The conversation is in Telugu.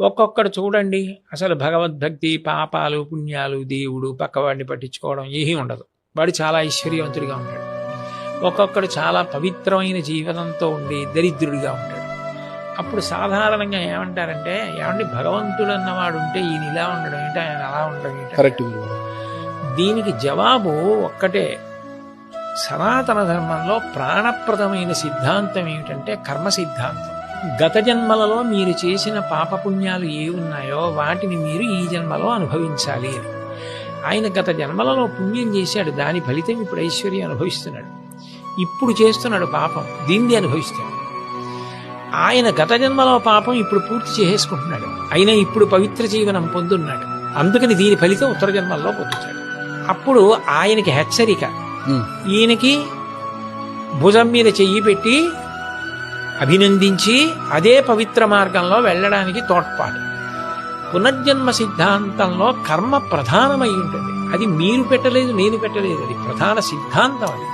ఒక్కొక్కడు చూడండి అసలు భగవద్భక్తి, పాపాలు, పుణ్యాలు, దేవుడు, పక్కవాడిని పట్టించుకోవడం ఏమీ ఉండదు. వాడు చాలా ఐశ్వర్యవంతుడిగా ఉంటాడు. ఒక్కొక్కడు చాలా పవిత్రమైన జీవనంతో ఉండి దరిద్రుడిగా ఉంటాడు. అప్పుడు సాధారణంగా ఏమంటారంటే, ఏమండి భగవంతుడు అన్నవాడు ఉంటే ఈయన ఇలా ఉండడం ఏంటి, ఆయన అలా ఉండడం ఏంటి? కరెక్ట్. దీనికి జవాబు ఒక్కటే. సనాతన ధర్మంలో ప్రాణప్రదమైన సిద్ధాంతం ఏమిటంటే కర్మ సిద్ధాంతం. గత జన్మలలో మీరు చేసిన పాపపుణ్యాలు ఏ ఉన్నాయో వాటిని మీరు ఈ జన్మలో అనుభవించాలి అని. ఆయన గత జన్మలలో పుణ్యం చేశాడు, దాని ఫలితం ఇప్పుడు ఐశ్వర్యం అనుభవిస్తున్నాడు. ఇప్పుడు చేస్తున్నాడు పాపం, దీన్ని అనుభవిస్తున్నాడు. ఆయన గత జన్మలో పాపం ఇప్పుడు పూర్తి చేసేసుకుంటున్నాడు, అయినా ఇప్పుడు పవిత్ర జీవనం పొందున్నాడు. అందుకని దీని ఫలితం ఉత్తర జన్మల్లో పొందుతాడు. అప్పుడు ఆయనకి హెచ్చరిక, ఈయనకి భుజం మీద చెయ్యి పెట్టి అభినందించి అదే పవిత్ర మార్గంలో వెళ్ళడానికి తోడ్పాటు. పునర్జన్మ సిద్ధాంతంలో కర్మ ప్రధానమై ఉంటుంది. అది మీరు పెట్టలేదు, నేను పెట్టలేదు, అది ప్రధాన సిద్ధాంతం. అది